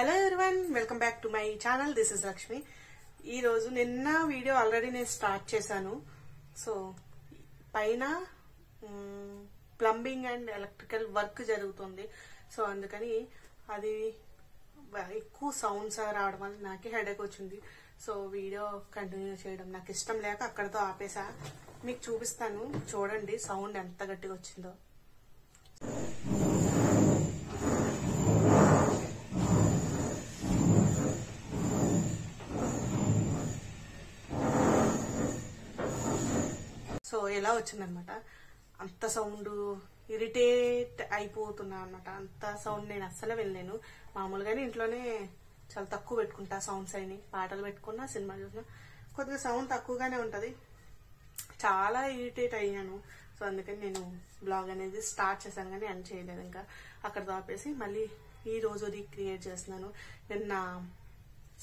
Hello everyone, welcome back to my channel. This is Lakshmi. ఈ రోజు నిన్న వీడియో ఆల్రెడీ నేను స్టార్ట్ చేశాను. సో పైన ప్లంబింగ్ అండ్ ఎలక్ట్రికల్ వర్క్ జరుగుతుంది. సో అందుకని అది ఎక్కువ సౌండ్స్ రావడం వల్ల నాకే హెడేక్ వచ్చింది. సో వీడియో కంటిన్యూ చేయడం నాకు ఇష్టం లేక అక్కడితో ఆపేసా. మీకు చూపిస్తాను, చూడండి సౌండ్ ఎంత గట్టిగా వచ్చిందో. సో ఎలా వచ్చిందనమాట, అంత సౌండ్ ఇరిటేట్ అయిపోతున్నా అనమాట. అంత సౌండ్ నేను అస్సలు వెళ్ళలేను. మామూలుగానే ఇంట్లోనే చాలా తక్కువ పెట్టుకుంటా సౌండ్స్ అయినాయి. పాటలు పెట్టుకున్నా, సినిమా చూసినా కొద్దిగా సౌండ్ తక్కువగానే ఉంటది. చాలా ఇరిటేట్ అయ్యాను. సో అందుకని నేను బ్లాగ్ అనేది స్టార్ట్ చేశాను, కానీ అని చేయలేదు. ఇంకా అక్కడ ఆపేసి మళ్ళీ ఈ రోజు క్రియేట్ చేస్తున్నాను. నిన్న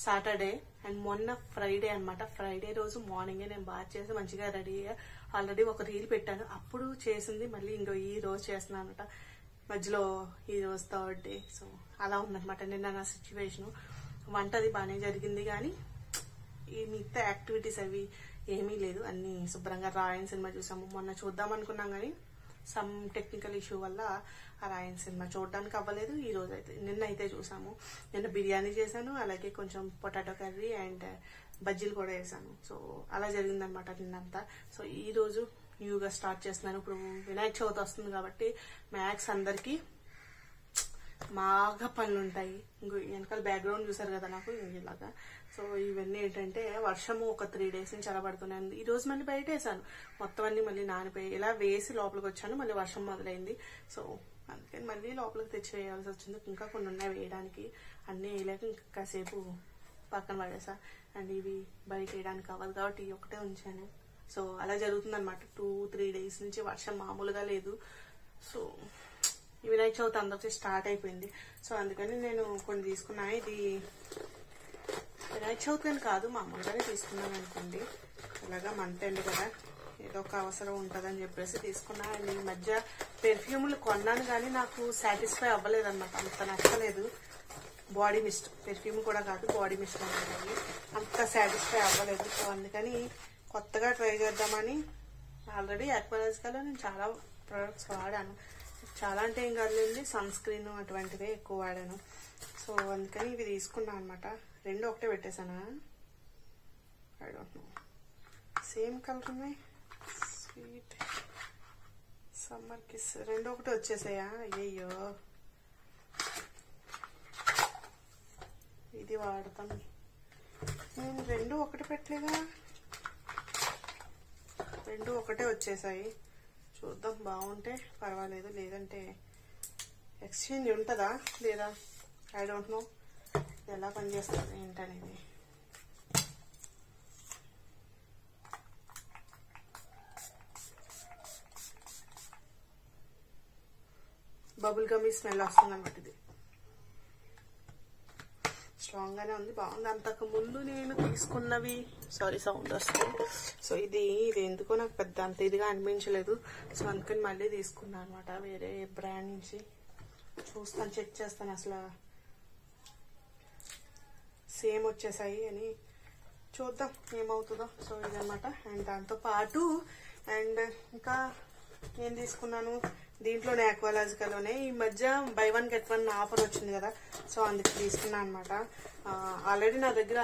సాటర్డే అండ్ మొన్న ఫ్రైడే అనమాట. ఫ్రైడే రోజు మార్నింగే నేను బాగా చేసి మంచిగా రెడీ అయ్యా. ఆల్రెడీ ఒక రీల్ పెట్టాను, అప్పుడు చేసింది మళ్ళీ ఇంకో ఈ రోజు చేస్తున్నాను అనమాట. మధ్యలో ఈ రోజు థర్డ్ డే. సో అలా ఉందనమాట నిన్న నా సిచ్యువేషన్. వంట అది బాగానే జరిగింది, కానీ ఈ మిగతా యాక్టివిటీస్ అవి ఏమీ లేదు. అన్ని శుభ్రంగా రాయన్ సినిమా చూసాము. మొన్న చూద్దాం అనుకున్నాం, కానీ సమ్ టెక్నికల్ ఇష్యూ వల్ల ఆ రాయన్ సినిమా చూడడానికి అవ్వలేదు. ఈ రోజు అయితే నిన్న అయితే చూసాము. నిన్న బిర్యానీ చేశాను, అలాగే కొంచెం పొటాటో కర్రీ అండ్ బజ్జీలు కూడా వేసాను. సో అలా జరిగిందనమాట నిన్నంతా. సో ఈ రోజు న్యూగా స్టార్ట్ చేస్తున్నాను. ఇప్పుడు వినాయక చవితి వస్తుంది కాబట్టి మ్యాథ్స్ అందరికి బాగా పనులు ఉంటాయి. ఇంకో వెనకాల బ్యాక్గ్రౌండ్ చూసారు కదా నాకు ఇలాగా. సో ఇవన్నీ ఏంటంటే వర్షము ఒక 3 days నుంచి అలా పడుతున్నాయి. ఈ రోజు మళ్ళీ బయట వేసాను, మొత్తం అన్ని మళ్ళీ నానిపోయి ఇలా వేసి లోపలికి వచ్చాను. మళ్ళీ వర్షం మొదలైంది. సో అందుకని మళ్ళీ లోపలికి తెచ్చి వేయాల్సి వచ్చింది. ఇంకా కొన్ని ఉన్నాయి వేయడానికి, అన్నీ వేయలేక ఇంకా కాసేపు పక్కన పడేసా. అండ్ ఇవి బయట వేయడానికి కావాలి కాబట్టి ఇవి ఒకటే ఉంచాను. సో అలా జరుగుతుంది అనమాట. 2-3 days నుంచి వర్షం మామూలుగా లేదు. సో ఈ వినాయక చవితి అందరికీ స్టార్ట్ అయిపోయింది. సో అందుకని నేను కొన్ని తీసుకున్నా. ఇది వినాయక చవితి అని కాదు, మామూలుగానే తీసుకున్నాను అనుకోండి. ఇలాగా మంత్ ఎండ్ కదా, ఏదో ఒక అవసరం ఉంటుందని చెప్పేసి తీసుకున్నా. అండ్ ఈ మధ్య పెర్ఫ్యూమ్లు కొన్నాను, కానీ నాకు సాటిస్ఫై అవ్వలేదన్నమాట. అంత నచ్చలేదు. బాడీ మిస్ట్ పెర్ఫ్యూమ్ కూడా కాదు, బాడీ మిస్ట్ అనేది అంత సాటిస్ఫై అవ్వలేదు. సో అందుకని కొత్తగా ట్రై చేద్దామని ఆల్రెడీ యాక్వాలాజికాలో నేను చాలా ప్రొడక్ట్స్ వాడాను. చాలా అంటే ఏం కాదులేండి, సన్ స్క్రీన్ అటువంటివే ఎక్కువ వాడాను. సో అందుకని ఇవి తీసుకున్నాను అనమాట. 2 ఒకటే పెట్టేశానా, I don't know. Same colour ఉన్నాయి. స్వీట్ సమ్మర్ కిస్ 2 ఒకటే వచ్చేసాయా? అయ్యయ్యో, ఇది వాడతాను నేను. 2 ఒకటి పెట్టలేదా, 2 ఒకటే వచ్చేసాయి. చూద్దాం, బాగుంటే పర్వాలేదు, లేదంటే ఎక్స్చేంజ్ ఉంటుందా లేదా ఐ డోంట్ నో. ఎలా పనిచేస్తుంది ఏంటనేది. బబుల్ గమ్మీ స్మెల్ వస్తుంది అనమాట. ఇది స్ట్రాంగ్ గానే ఉంది, బాగుంది. అంతకు ముందు నేను తీసుకున్నవి సౌండ్ వస్తుంది. సో ఇది ఎందుకో నాకు పెద్ద అంత ఇదిగా అనిపించలేదు. సో అందుకని మళ్ళీ తీసుకున్నాను అనమాట వేరే బ్రాండ్ నుంచి. చూస్తాను, చెక్ చేస్తాను అసలు సేమ్ వచ్చేసాయి అని. చూద్దాం ఏమవుతుందో. సో ఇదనమాట. అండ్ దాంతో పాటు అండ్ ఇంకా ఏం తీసుకున్నాను దీంట్లోనే, యాక్వాలాజికాలోనే ఈ మధ్య బై 1 get 1 ఆఫర్ వచ్చింది కదా. సో అందుకు తీసుకున్నాను అనమాట. ఆల్రెడీ నా దగ్గర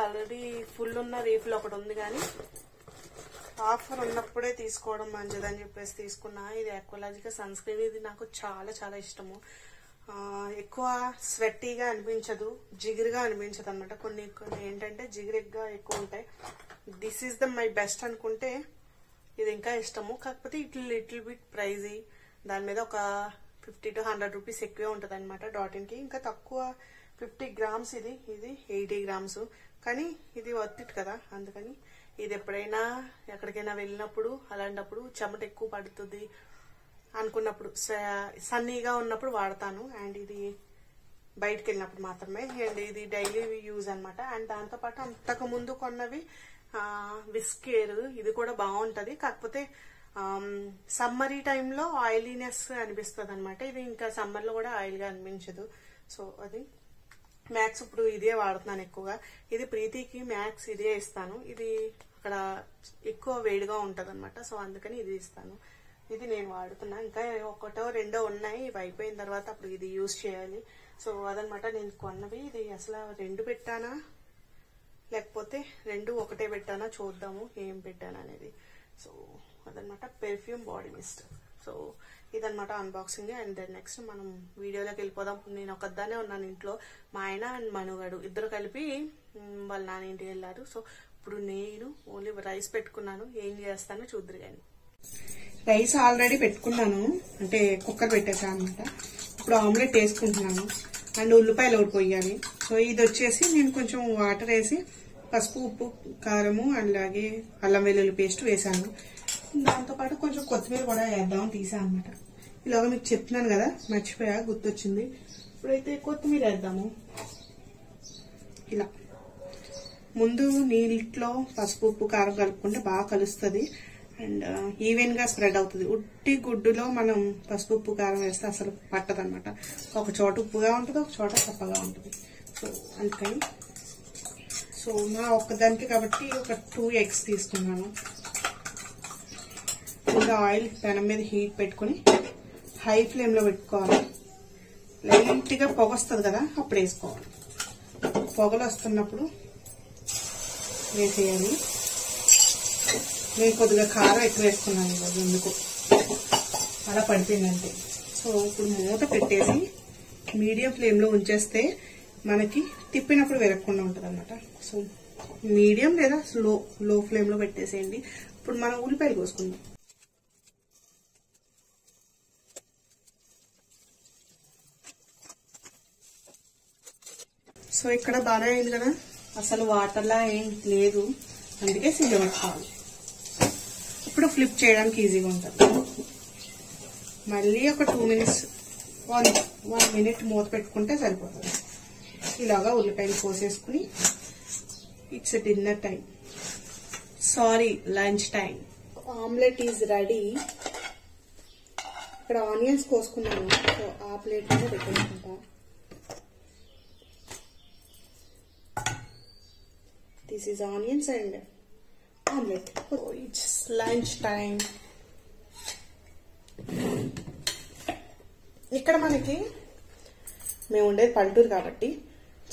ఫుల్ ఉన్న రీఫిల్ ఒకటి ఉంది, కానీ ఆఫర్ ఉన్నప్పుడే తీసుకోవడం మంచిదని చెప్పేసి తీసుకున్నా. ఇది యాక్వాలాజికా సన్ స్క్రీన్. ఇది నాకు చాలా చాలా ఇష్టము. ఎక్కువ స్వెట్టీగా అనిపించదు, జిగురుగా అనిపించదు అనమాట. కొన్ని ఏంటంటే జిగురుగా ఎక్కువ ఉంటాయి. This is the my best అనుకుంటే ఇది ఇంకా ఇష్టము. కాకపోతే లిటిల్ బిట్ ప్రైజీ. దాని మీద ఒక 50 to 100 రూపీస్ ఎక్కువే ఉంటుంది అనమాట డాటిన్కి. ఇంకా తక్కువ 50 grams. ఇది 80 grams. కానీ ఇది వర్త్ ఇట్ కదా. అందుకని ఇది ఎప్పుడైనా ఎక్కడికైనా వెళ్ళినప్పుడు అలాంటప్పుడు చెమట ఎక్కువ పడుతుంది అనుకున్నప్పుడు, సన్నీగా ఉన్నప్పుడు వాడతాను. అండ్ ఇది బయటకు వెళ్ళినప్పుడు మాత్రమే. అండ్ ఇది డైలీ యూజ్ అనమాట. అండ్ దాంతోపాటు అంతకు ముందు కొన్నవి విస్కేర్. ఇది కూడా బాగుంటది, కాకపోతే సమ్మరీ టైంలో ఆయిలీనెస్ అనిపిస్తుంది అనమాట. ఇది ఇంకా సమ్మర్ లో కూడా ఆయిల్ గా అనిపించదు. సో అది మ్యాక్స్ ఇప్పుడు ఇదే వాడుతున్నాను ఎక్కువగా. ఇది ప్రీతికి మ్యాక్స్ ఇదే ఇస్తాను. ఇది అక్కడ ఎక్కువ వేడిగా ఉంటది అనమాట. సో అందుకని ఇది ఇస్తాను. ఇది నేను వాడుతున్నా. ఇంకా ఒకటో రెండో ఉన్నాయి. ఇవి అయిపోయిన తర్వాత అప్పుడు ఇది యూజ్ చేయాలి. సో అదనమాట నేను కొన్నవి. ఇది అసలు 2 పెట్టానా లేకపోతే 2 ఒకటే పెట్టానా చూద్దాము ఏం పెట్టాను అనేది. సో అదనమాట పెర్ఫ్యూమ్ బాడీ మిస్ట్. సో ఇదనమాట అన్బాక్సింగ్. అండ్ నెక్స్ట్ మనం వీడియోలోకి వెళ్ళిపోదాం. నేను ఒకదాన్నే ఉన్నాను ఇంట్లో. మా ఆయన అండ్ మనుగాడు ఇద్దరు కలిపి వాళ్ళ నాన్న ఇంటికి వెళ్ళారు. సో ఇప్పుడు నేను ఓన్లీ రైస్ పెట్టుకున్నాను. ఏం చేస్తానో చూద్దరు కానీ. రైస్ ఆల్రెడీ పెట్టుకున్నాను, అంటే కుక్కర్ పెట్టేసాను అనమాట. ఇప్పుడు ఆమ్లెట్ వేసుకుంటున్నాను. అండ్ ఉల్లిపాయలు ఒకటి పోయాలి. సో ఇది వచ్చేసి నేను కొంచెం వాటర్ వేసి పసుపు, ఉప్పు, కారము అలాగే అల్లం వెల్లుల్లి పేస్ట్ వేసాను. దాంతోపాటు కొంచెం కొత్తిమీర కూడా వేద్దామని తీసాను అనమాట. ఇలాగ మీకు చెప్తున్నాను కదా, మర్చిపోయా, గుర్తొచ్చింది. ఇప్పుడైతే కొత్తిమీర వేద్దాము. ఇలా ముందు నీళ్ళలో పసుపు, ఉప్పు, కారం కలుపుకుంటే బాగా కలుస్తుంది అండ్ ఈవెన్ గా స్ప్రెడ్ అవుతుంది. ఉట్టి గుడ్డులో మనం పసుపు, ఉప్పు, కారం వేస్తే అసలు పట్టదు అనమాట. ఒక చోట ఉప్పుగా ఉంటుంది, ఒక చోట చప్పగా ఉంటుంది. సో అందుకని సో నా ఒక్కదానికి కాబట్టి ఒక 2 eggs తీసుకున్నాను. ఇంకా ఆయిల్ పెనం మీద హీట్ పెట్టుకుని హై ఫ్లేమ్ లో పెట్టుకోవాలి. లైట్ గా పొగ వస్తుంది కదా, అప్పుడు వేసుకోవాలి. పొగలు వస్తున్నప్పుడు వేసేయాలి. నేను కొద్దిగా కారం ఎక్కువ వేసుకున్నాను ఈరోజు, ఎందుకు అలా పడిపోయిందంటే. సో ఇప్పుడు మూత పెట్టేసి మీడియం ఫ్లేమ్ లో ఉంచేస్తే మనకి తిప్పినప్పుడు వెరగకుండా ఉంటుంది అనమాట. సో మీడియం లేదా లో ఫ్లేమ్ లో పెట్టేసేయండి. ఇప్పుడు మనం ఉల్లిపాయలు కోసుకుందాం. సో ఇక్కడ బాగా అయింది కదా, అసలు వాటర్లా ఏం లేదు, అందుకే సిమ్లో పెట్టుకోవాలి. ఇప్పుడు ఫ్లిప్ చేయడానికి ఈజీగా ఉంటుంది. మళ్ళీ ఒక 2 minutes 1 minute మూత పెట్టుకుంటే సరిపోతుంది. ఇలాగా ఉల్లిపాయలు కోసేసుకుని it's dinner time, sorry lunch time. Omelette is ready. ఇక్కడ ఆనియన్స్ కోసుకున్నాను. సో ఆ ప్లేట్ మీద పెట్టేసుకుంటా. This is onions and omelette. It's lunch time. ఇక్కడ మనకి మేము ఉండేది పల్లెటూరు కాబట్టి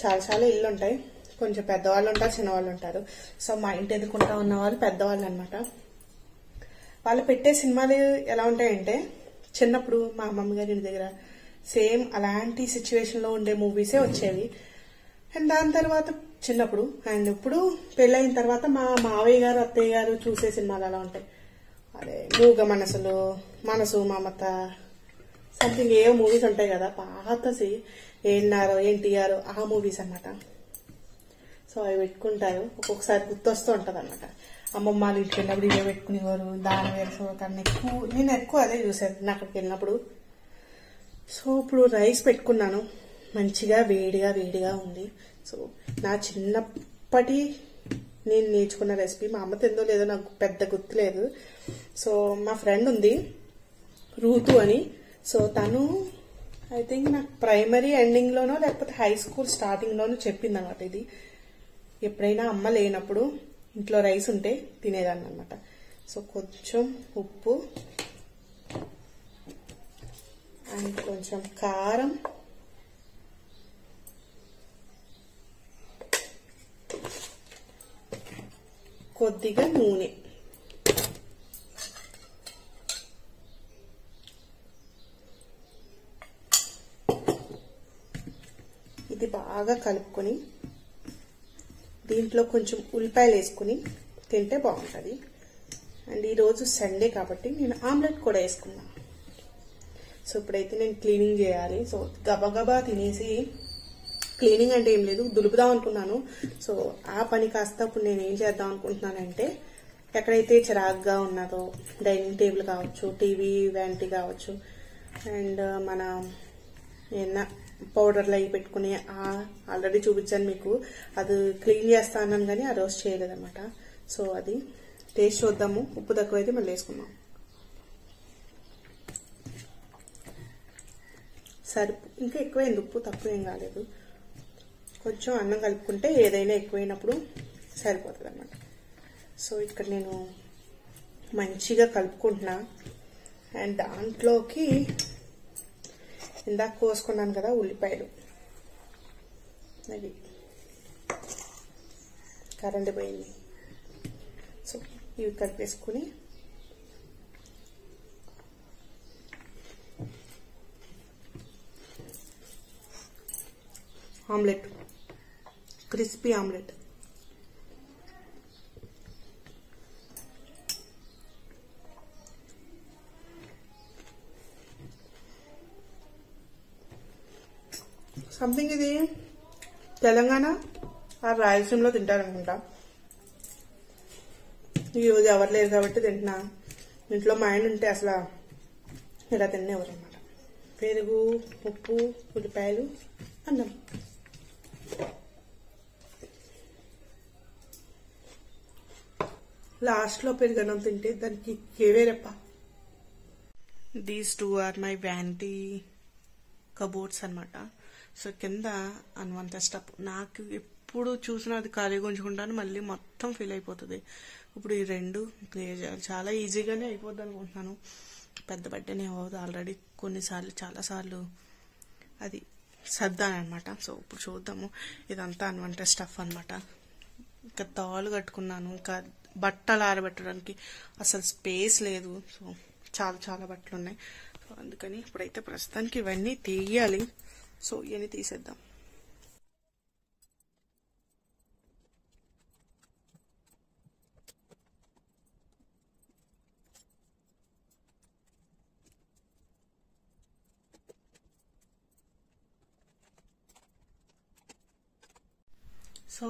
చాలా ఇళ్ళు ఉంటాయి. కొంచెం పెద్దవాళ్ళు ఉంటారు, చిన్నవాళ్ళు ఉంటారు. సో మా ఇంటి ఎదుర్కొంటా ఉన్న వాళ్ళు పెద్దవాళ్ళు అనమాట. వాళ్ళు పెట్టే సినిమాలు ఎలా ఉంటాయంటే, చిన్నప్పుడు మా అమ్మమ్మ గారి ఇంటి దగ్గర సేమ్ అలాంటి సిచ్యువేషన్ లో ఉండే మూవీసే వచ్చేవి. అండ్ దాని తర్వాత చిన్నప్పుడు అండ్ ఇప్పుడు పెళ్ళైన తర్వాత మా మావయ్య గారు, అత్తయ్య గారు చూసే సినిమాలు అలా ఉంటాయి. అదే మూగ మనసులు, మనసు మమత, సంథింగ్ ఏ మూవీస్ ఉంటాయి కదా, పాతసి ఏన్నారో ఎన్టీఆర్ ఆ మూవీస్ అనమాట. సో అవి పెట్టుకుంటారు. ఒక్కొక్కసారి గుర్తొస్తూ ఉంటది అనమాట. అమ్మమ్మ వాళ్ళ ఇంటికి వెళ్ళినప్పుడు ఇవే పెట్టుకునేవారు. దాని వేరు కన్నా నేను ఎక్కువ అదే చూసాను అక్కడికి వెళ్ళినప్పుడు. సో ఇప్పుడు రైస్ పెట్టుకున్నాను. మంచిగా వేడిగా ఉంది. సో నా చిన్నప్పటి నేను నేర్చుకున్న రెసిపీ, మా అమ్మ తిందో లేదో నాకు పెద్ద గుర్తులేదు. సో మా ఫ్రెండ్ ఉంది రూతు అని. సో తను ఐ థింక్ నాకు ప్రైమరీ ఎండింగ్ లోనో లేకపోతే హై స్కూల్ స్టార్టింగ్ లోనో చెప్పింది అనమాట. ఇది ఎప్పుడైనా అమ్మ లేనప్పుడు ఇంట్లో రైస్ ఉంటే తినేదాన్ని అనమాట. సో కొంచెం ఉప్పు అండ్ కొంచెం కారం, కొద్దిగా నూనె, ఇది బాగా కలుపుకొని దీంట్లో కొంచెం ఉల్లిపాయలు వేసుకుని తింటే బాగుంటుంది. అండ్ ఈరోజు సండే కాబట్టి నేను ఆమ్లెట్ కూడా వేసుకున్నా. సో ఇప్పుడైతే నేను క్లీనింగ్ చేయాలి. సో గబగబా తినేసి, క్లీనింగ్ అంటే ఏం లేదు, దులుపుదాం అనుకున్నాను. సో ఆ పని కాస్త ఇప్పుడు నేను ఏం చేద్దాం అనుకుంటున్నానంటే, ఎక్కడైతే చిరాగ్గా ఉన్నదో డైనింగ్ టేబుల్ కావచ్చు, టీవీ వ్యాంటీ కావచ్చు, అండ్ మన ఏమన్నా పౌడర్లు అవి పెట్టుకుని ఆల్రెడీ చూపించాను మీకు. అది క్లీన్ చేస్తా అన్నాను కానీ ఆ రోజు చేయలేదన్నమాట. సో అది టేస్ట్ చూద్దాము. ఉప్పు తక్కువైతే మళ్ళీ వేసుకుందాం. సరే ఇంకా ఎక్కువైంది ఉప్పు, తక్కువ ఏం కాలేదు. కొంచెం అన్నం కలుపుకుంటే ఏదైనా ఎక్కువైనప్పుడు సరిపోతుంది అన్నమాట. సో ఇక్కడ నేను మంచిగా కలుపుకుంటున్నా. అండ్ దాంట్లోకి ఇందాక కోసుకున్నాను కదా ఉల్లిపాయలు, అది కరెంట్ పోయింది. సో ఇవి కలిపేసుకుని ఆమ్లెట్, క్రిస్పీ ఆమ్లెట్. సంథింగ్ ఇది తెలంగాణ ఆ రాయలసీమలో తింటారనుకుంటా. ఈరోజు ఎవరు లేరు కాబట్టి తింటున్నా. ఇంట్లో మా ఆయన ఉంటే అసలు ఇలా తినేవారు అనమాట. పెరుగు, ఉప్పు, ఉల్లిపాయలు, అన్నం. లాస్ట్లో పెరుగన్నం తింటే దానికి కేవేరప్ప. These 2 are my vanity cupboards అనమాట. సో కింద అన్వంత స్టఫ్ నాకు ఎప్పుడు చూసినా అది ఖాళీగా ఉంచుకుంటాను, మళ్ళీ మొత్తం ఫిల్ అయిపోతుంది. ఇప్పుడు ఈ 2 క్లియర్ చేయాలి. చాలా ఈజీగానే అయిపోద్ది అనుకుంటున్నాను. పెద్ద బట్టనే అవ్వదు. ఆల్రెడీ కొన్నిసార్లు చాలాసార్లు అది సర్దాను అనమాట. సో ఇప్పుడు చూద్దాము. ఇదంతా అన్వంత స్టఫ్ అనమాట. ఇంకా తాళ్ళు కట్టుకున్నాను. ఇంకా బట్టలు ఆరబెట్టడానికి అసలు స్పేస్ లేదు. సో చాలా బట్టలు ఉన్నాయి. సో అందుకని ఇప్పుడైతే ప్రస్తుతానికి ఇవన్నీ తీయాలి. సో ఇవన్నీ తీసేద్దాం. సో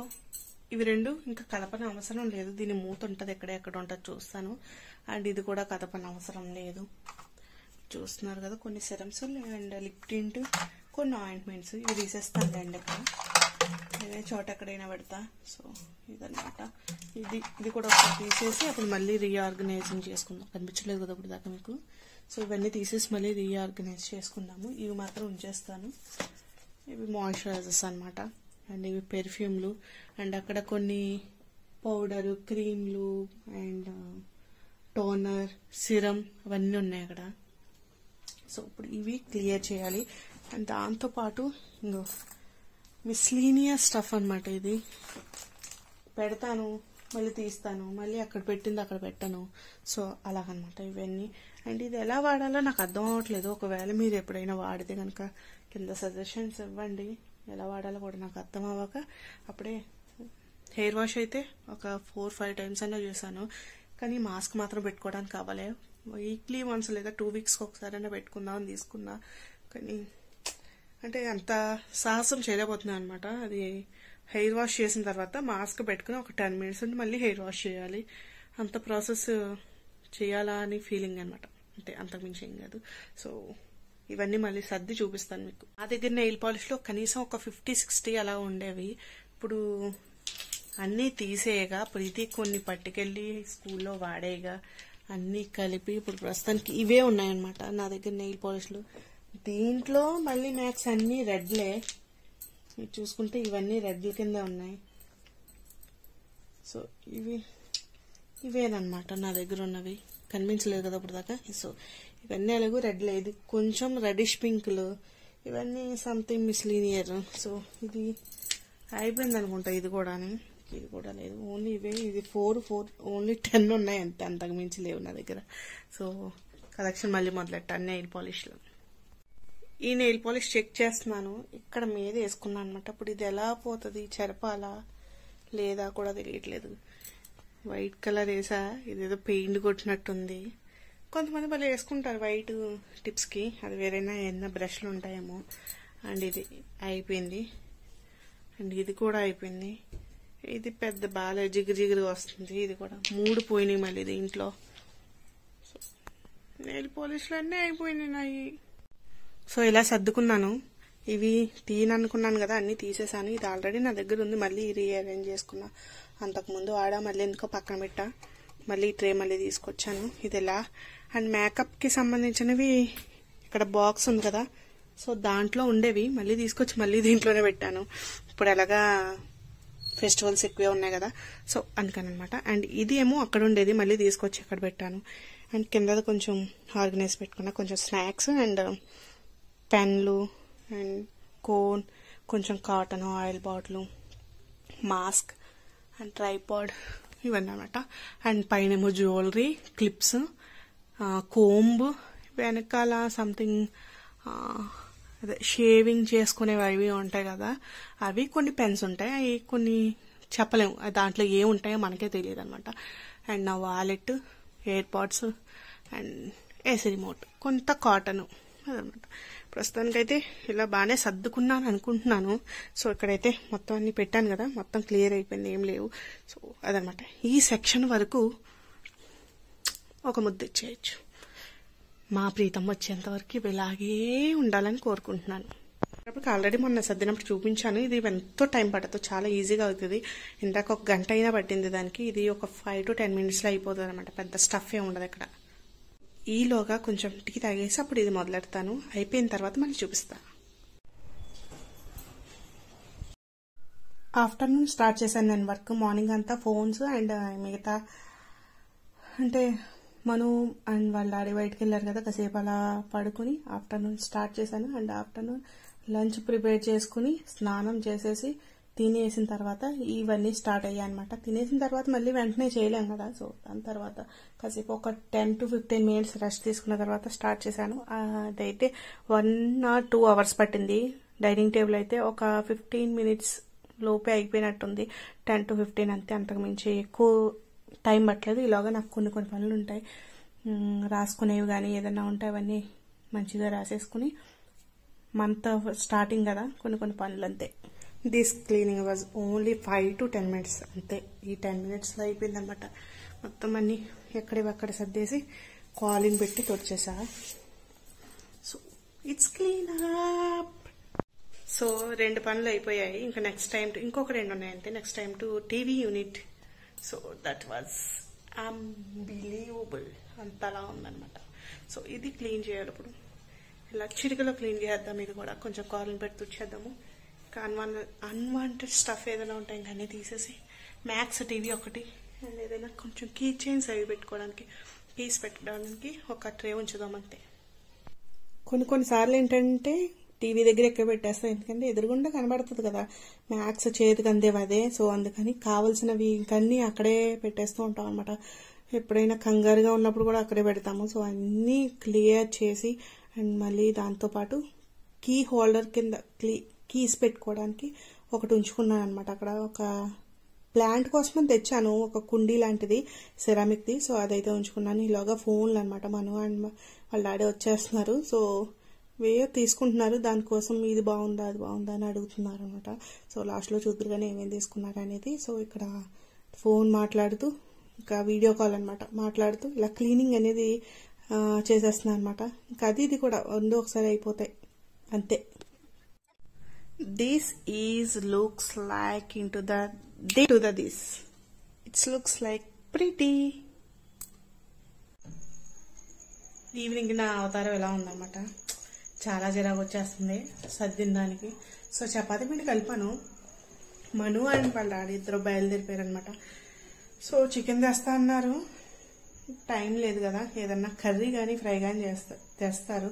ఇవి 2 ఇంకా కలపని అవసరం లేదు. దీని మూత ఉంటుంది, ఎక్కడ ఉంటుంది చూస్తాను. అండ్ ఇది కూడా కలపని అవసరం లేదు. చూస్తున్నారు కదా, కొన్ని సిరమ్స్ అండ్ లిప్ టింట్, కొన్ని ఆయింట్మెంట్స్. ఇవి తీసేస్తాను అండి. ఇక్కడ ఇదే చోట ఎక్కడైనా పెడతా. సో ఇదన్నమాట. ఇది కూడా ఒకటి తీసేసి అప్పుడు మళ్ళీ రీఆర్గనైజింగ్ చేసుకుందాం. కనిపించలేదు కదా ఇప్పుడు దాకా మీకు. సో ఇవన్నీ తీసేసి మళ్ళీ రీఆర్గనైజ్ చేసుకుందాము. ఇవి మాత్రం ఉంచేస్తాను. ఇవి మాయిశ్చరైజర్స్ అనమాట. అండ్ ఇవి పెర్ఫ్యూమ్లు. అండ్ అక్కడ కొన్ని పౌడరు, క్రీమ్లు అండ్ టోనర్, సిరం అవన్నీ ఉన్నాయి అక్కడ. సో ఇప్పుడు ఇవి క్లియర్ చేయాలి. అండ్ దాంతోపాటు ఇంకో మిస్లీనియస్ స్టఫ్ అనమాట. ఇది పెడతాను, మళ్ళీ తీస్తాను, మళ్ళీ అక్కడ పెట్టింది అక్కడ పెట్టను. సో అలాగనమాట ఇవన్నీ. అండ్ ఇది ఎలా వాడాలో నాకు అర్థం అవ్వట్లేదు. ఒకవేళ మీరు ఎప్పుడైనా వాడితే కనుక కింద సజెషన్స్ ఇవ్వండి. ఎలా వాడాలో కూడా నాకు అర్థం అవ్వక అప్పుడే హెయిర్ వాష్ అయితే ఒక 4-5 టైమ్స్ అన్నా చేశాను. కానీ మాస్క్ మాత్రం పెట్టుకోవడానికి కావాలి. వీక్లీ వన్స్ లేదా 2 వీక్స్కి ఒకసారైనా పెట్టుకుందాం అని తీసుకున్నా. కానీ అంటే అంత సాహసం చేయలేకపోతున్నాను అనమాట. అది హెయిర్ వాష్ చేసిన తర్వాత మాస్క్ పెట్టుకుని ఒక 10 మినిట్స్ ఉండి మళ్ళీ హెయిర్ వాష్ చేయాలి. అంత ప్రాసెస్ చేయాలా అని ఫీలింగ్ అనమాట. అంటే అంతకుమించి ఏం కాదు. సో ఇవన్నీ మళ్ళీ సర్ది చూపిస్తాను మీకు. నా దగ్గర నెయిల్ పాలిష్లో కనీసం ఒక 50-60 అలా ఉండేవి. ఇప్పుడు అన్నీ తీసేయగా, ప్రీతి కొన్ని పట్టుకెళ్ళి స్కూల్లో వాడేగా, అన్నీ కలిపి ఇప్పుడు ప్రస్తుతానికి ఇవే ఉన్నాయన్నమాట నా దగ్గర నెయిల్ పాలిష్లు. దీంట్లో మళ్ళీ మ్యాక్స్ అన్నీ రెడ్లే. మీరు చూసుకుంటే ఇవన్నీ రెడ్ల కింద ఉన్నాయి. సో ఇవేనమాట నా దగ్గర ఉన్నవి. కనిపించలేదు కదా ఇప్పుడు దాకా. సో ఇవన్నీ అలాగూ రెడ్లే. ఇది కొంచెం రెడిష్ పింక్లు, ఇవన్నీ సంథింగ్ మిస్లీనియర్. సో ఇది అయిపోయింది అనుకుంటా. ఇది కూడా లేదు. ఓన్లీ ఇవే. ఇది 4 ఓన్లీ 10 ఉన్నాయి అంతే, అంతకు మించి లేవు నా దగ్గర. సో కలెక్షన్ మళ్ళీ మొదలెట్టాను నెయిల్ పాలిష్లో. ఈ నెయిల్ పాలిష్ చెక్ చేస్తున్నాను. ఇక్కడ మీద వేసుకున్నాను అనమాట. ఇప్పుడు ఇది ఎలా పోతుంది, చెరపాలా లేదా కూడా తెలియట్లేదు. వైట్ కలర్ వేసా, ఇదేదో పెయింట్ కొట్టినట్టుంది. కొంతమంది మళ్ళీ వేసుకుంటారు వైట్ టిప్స్కి. అది వేరైనా ఏదైనా బ్రష్లు ఉంటాయేమో. అండ్ ఇది అయిపోయింది. అండ్ ఇది కూడా అయిపోయింది. ఇది పెద్ద బాగా జిగురు వస్తుంది. ఇది కూడా 3 పోయినాయి మళ్ళీ దీంట్లో. సో నెయిల్ పాలిష్లు అన్నీ అయిపోయినాయి. సో ఇలా సర్దుకున్నాను. ఇవి తీయననుకున్నాను కదా, అన్నీ తీసేసాను. ఇది ఆల్రెడీ నా దగ్గర ఉంది. మళ్ళీ రీఅరేంజ్ చేసుకున్నా. అంతకుముందు మళ్ళీ ఎందుకో పక్కన పెట్టా. మళ్ళీ ట్రే మళ్ళీ తీసుకొచ్చాను. ఇది ఎలా. అండ్ మేకప్కి సంబంధించినవి ఇక్కడ బాక్స్ ఉంది కదా, సో దాంట్లో ఉండేవి మళ్ళీ తీసుకొచ్చి మళ్ళీ దీంట్లోనే పెట్టాను. ఇప్పుడు ఎలాగా ఫెస్టివల్స్ ఎక్కువే ఉన్నాయి కదా, సో అందుకనమాట. అండ్ ఇది ఏమో అక్కడ ఉండేది, మళ్ళీ తీసుకొచ్చి ఇక్కడ పెట్టాను. అండ్ కింద కొంచెం ఆర్గనైజ్ పెట్టుకున్నా, కొంచెం స్నాక్స్ అండ్ పెన్లు అండ్ కోన్, కొంచెం cotton, oil bottle, mask and tripod ఇవన్నీ అనమాట. అండ్ పైనేమో జ్యువెలరీ, క్లిప్స్, కోంబ్, వెనకాల సంథింగ్ అదే షేవింగ్ చేసుకునేవి అవి ఉంటాయి కదా, అవి కొన్ని పెన్స్ ఉంటాయి, అవి కొన్ని చెప్పలేము దాంట్లో ఏముంటాయో మనకే తెలియదు అనమాట. అండ్ నా wallet, AirPods and AC remote, కొంత కాటన్ అదనమాట. ప్రస్తుతానికైతే ఇలా బాగానే సర్దుకున్నాను అనుకుంటున్నాను. సో ఇక్కడైతే మొత్తం అన్ని పెట్టాను కదా, మొత్తం క్లియర్ అయిపోయింది, ఏం లేవు. సో అదనమాట. ఈ సెక్షన్ వరకు ఒక ముద్ద ఇచ్చేయచ్చు. మా ప్రీతం వచ్చేంత వరకు ఇలాగే ఉండాలని కోరుకుంటున్నాను. అప్పుడు ఆల్రెడీ మొన్న సర్దినప్పుడు చూపించాను. ఇది ఎంతో టైం పడదు, చాలా ఈజీగా అవుతుంది. ఇందాక 1 గంట అయినా పట్టింది దానికి, ఇది ఒక 5 to 10 minutes అయిపోతుంది అనమాట. పెద్ద స్టఫ్ ఏ ఉండదు ఇక్కడ. ఈలోగా కొంచెం టీ తాగేసి అప్పుడు ఇది మొదలెడతాను. అయిపోయిన తర్వాత మళ్ళీ చూపిస్తాను. ఆఫ్టర్నూన్ స్టార్ట్ చేశాను నేను వర్క్. మార్నింగ్ అంతా ఫోన్స్ అండ్ మిగతా అంటే మను అండ్ వాళ్ళ డాడీ బయటకు వెళ్ళారు కదా, కాసేపు అలా పడుకుని ఆఫ్టర్నూన్ స్టార్ట్ చేశాను. అండ్ ఆఫ్టర్నూన్ లంచ్ ప్రిపేర్ చేసుకుని స్నానం చేసేసి తినేసిన తర్వాత ఇవన్నీ స్టార్ట్ అయ్యాయి అనమాట. తినేసిన తర్వాత మళ్ళీ వెంటనే చేయలేం కదా, సో దాని తర్వాత కాసేపు ఒక 10 to 15 minutes రెస్ట్ తీసుకున్న తర్వాత స్టార్ట్ చేశాను. అదైతే 1 or 2 hours పట్టింది. డైనింగ్ టేబుల్ అయితే ఒక 15 minutes లోపే అయిపోయినట్టుంది. 10 to 15 అంతే, అంతకు మించి ఎక్కువ టైం పట్టలేదు. ఇలాగా నాకు కొన్ని పనులు ఉంటాయి, రాసుకునేవి కానీ ఏదైనా ఉంటాయి, అవన్నీ మంచిగా రాసేసుకుని మంత్ స్టార్టింగ్ కదా, కొన్ని పనులు అంతే. This cleaning was only 5 to 10 minutes అంతే. ఈ 10 minutesలో అయిపోయింది అనమాట. మొత్తం అన్ని ఎక్కడివక్కడ సర్దేసి కాలింగ్ పెట్టి తొడిచేసా. So it's clean up. So 2 పనులు అయిపోయాయి. ఇంకా నెక్స్ట్ టైం ఇంకొక 2 ఉన్నాయి అంతే. Next time to TV unit. So that was unbelievable, అంతలా ఉందన్నమాట. సో ఇది క్లీన్ చేయాలి. ఇప్పుడు ఇలా చిటికలో క్లీన్ చేద్దాం. ఇది కూడా కొంచెం కాలింగ్ పెట్టి తుడిచేద్దాము. ఇంకా అన్వాంటెడ్ స్టఫ్ ఏదైనా ఉంటాయి ఇంకా అన్నీ తీసేసి, మ్యాక్స్ టీవీ ఒకటి అండ్ ఏదైనా కొంచెం కీ చైన్స్ అవి పెట్టుకోవడానికి, కీస్ పెట్టడానికి ఒక ట్రే ఉంచుదాం అంతే. కొన్నిసార్లు ఏంటంటే టీవీ దగ్గర ఎక్కడ పెట్టేస్తాం, ఎందుకంటే ఎదురుగుండా కనబడుతుంది కదా, మ్యాక్స్ చేతికి అందేవి అదే. సో అందుకని కావాల్సినవి ఇంకన్నీ అక్కడే పెట్టేస్తూ ఉంటాం అనమాట. ఎప్పుడైనా కంగారుగా ఉన్నప్పుడు కూడా అక్కడే పెడతాము. సో అన్నీ క్లియర్ చేసి అండ్ మళ్ళీ దాంతోపాటు కీ హోల్డర్ కింద కీస్ పెట్టుకోవడానికి ఒకటి ఉంచుకున్నాను అనమాట. అక్కడ ఒక ప్లాంట్ కోసం తెచ్చాను, ఒక కుండీ లాంటిది సెరామిక్ది. సో అదైతే ఉంచుకున్నాను. ఇలాగా ఫోన్లు అనమాట. మను అండ్ వాళ్ళ డాడీ వచ్చేస్తున్నారు. సో వేయో తీసుకుంటున్నారు, దానికోసం ఇది బాగుందా అది బాగుందా అని అడుగుతున్నారు అనమాట. సో లాస్ట్లో చూద్దరు కానీ ఏమేమి తీసుకున్నారు అనేది. సో ఇక్కడ ఫోన్ మాట్లాడుతూ ఇంకా వీడియో కాల్ అనమాట, మాట్లాడుతూ ఇలా క్లీనింగ్ అనేది చేసేస్తున్నాను అనమాట. ఇంకా ఇది కూడా ఒకసారి అయిపోతాయి అంతే. This is looks like into this it's looks like pretty. Evening నా అవతారం ఎలా ఉందన్నమాట. చాలా చిరాకు వచ్చేస్తుంది సర్దిన దానికి. సో చపాతీ పిండి కలిపాను. మను అండ్ వాళ్ళ డాడీ ఇద్దరు బయలుదేరిపోయారు అనమాట. సో చికెన్ తెస్తా అన్నారు, టైం లేదు కదా, ఏదన్నా కర్రీ కానీ ఫ్రై కానీ తెస్తారు.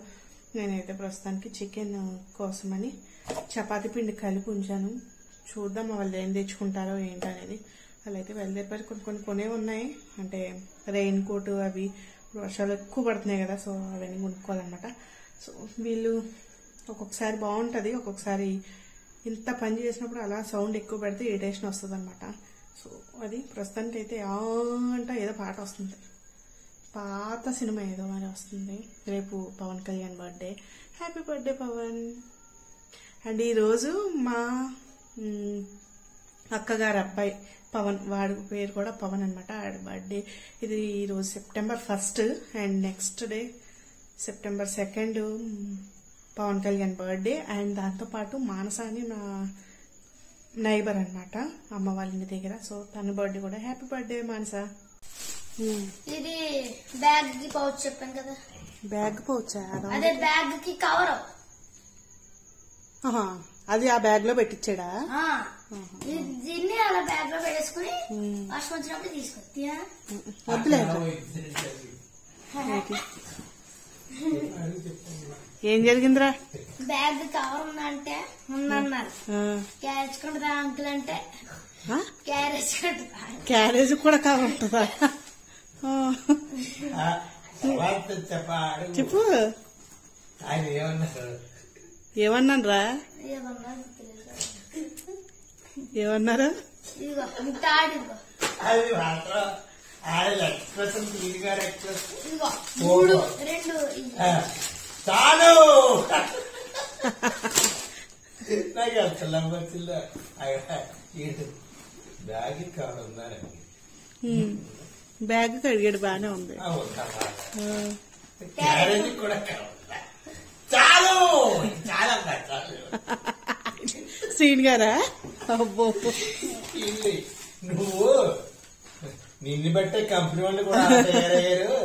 నేనైతే ప్రస్తుతానికి చికెన్ కోసమని చపాతీ పిండి కలిపి ఉంచాను. చూద్దాం వాళ్ళు ఏం తెచ్చుకుంటారో ఏంటనేది. వాళ్ళైతే బయలుదేరిపోయారు. కొన్ని కొనేవి ఉన్నాయి, అంటే రెయిన్ కోట్ అవి, వర్షాలు ఎక్కువ పడుతున్నాయి కదా, సో అవన్నీ కొనుక్కోవాలన్నమాట. సో వీళ్ళు ఒక్కొక్కసారి బాగుంటుంది, ఒక్కొక్కసారి ఇంత పని చేసినప్పుడు అలా సౌండ్ ఎక్కువ పెడితే ఇరిటేషన్ వస్తుంది అనమాట. సో అది ప్రస్తుతానికి అయితే అంటే ఏదో పాట వస్తుంది, పాత సినిమా ఏదో మరి వస్తుంది. రేపు Pavan Kalyan birthday. Happy birthday Pavan. And ఈరోజు మా అక్కగారు అబ్బాయి పవన్, వాడి పేరు కూడా పవన్ అనమాట, ఆడి బర్త్డే. ఇది ఈరోజు September 1st and next day September 2nd Pavan Kalyan birthday. And దాంతోపాటు మానస అని నా నైబర్ అనమాట, అమ్మ వాళ్ళ ఇంటి దగ్గర. సో తన బర్త్డే కూడా. హ్యాపీ బర్త్డే మానస. ఇది బ్యాగ్ కి పౌచ్ చెప్పాను కదా, బ్యాగ్ పౌచ్, అదే బ్యాగ్ కి కవర్. ఆహా, అది ఆ బ్యాగ్ లో పెట్టించాడా? దీన్ని అలా బ్యాగ్ లో పెట్టేసుకుని వర్షం వచ్చినప్పుడు తీసుకొస్తా. వద్దులే. ఏం జరిగిందిరా? బ్యాగ్ కవర్ ఉందంటే ఉందన్నారు. క్యారేజ్ కొంటుందా అంకుల్ అంటే క్యారేజ్ కొంటుందా? క్యారేజ్ కూడా కవర్ ఉంటుందా? చెప్పు. ఆయన ఏమన్నారు? ఏమన్నాను రా? ఏమన్నారు? ఇదిగో ముట్టాడు. అది మాత్రం ఆయన ఎక్స్ప్రెషన్ తీరు గారు ఎక్స్ప్రెషన్. ఇదిగో 3 2 చాలు. నాకు అసలు నమ్మచ్చిందా? బ్యాగ్ కావాలన్నారండి. బ్యాగ్ కడిగాడు, బానే ఉంది. క్యారేజ్ కూడా కావాలా? చాలు చాలా చాలు. శ్రీని గారా? అబ్బో, నువ్వు నిన్ను బట్టే కంపెనీ వాళ్ళు కూడా తయారయ్యారు.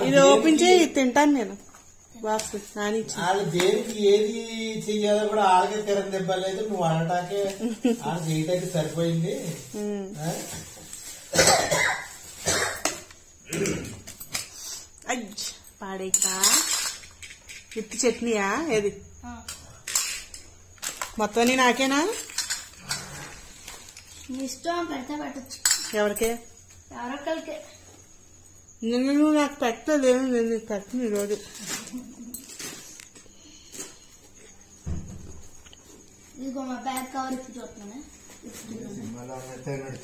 ఇది ఓపెన్ చేయి, తింటాను నేను. బాక్స్ నాని వాళ్ళు దేనికి ఏది చెయ్యాలో కూడా వాళ్ళకే తెరం దెబ్బలేదు. నువ్వు అనటాకే వాళ్ళు చేయటానికి సరిపోయింది. పాడేకా విత్ చట్నీయా? ఏది మొత్తం నాకేనా? ఇష్టం పెడితే పెట్టచ్చు. ఎవరికే? ఎవరొక్కరికి. నువ్వు నాకు పెట్టలేదు, నేను నీకు పెట్టను ఈరోజు. ఇదిగో మా బ్యాగ్ కవర్ ఇప్పుడు చూస్తున్నాను.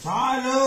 చాలు.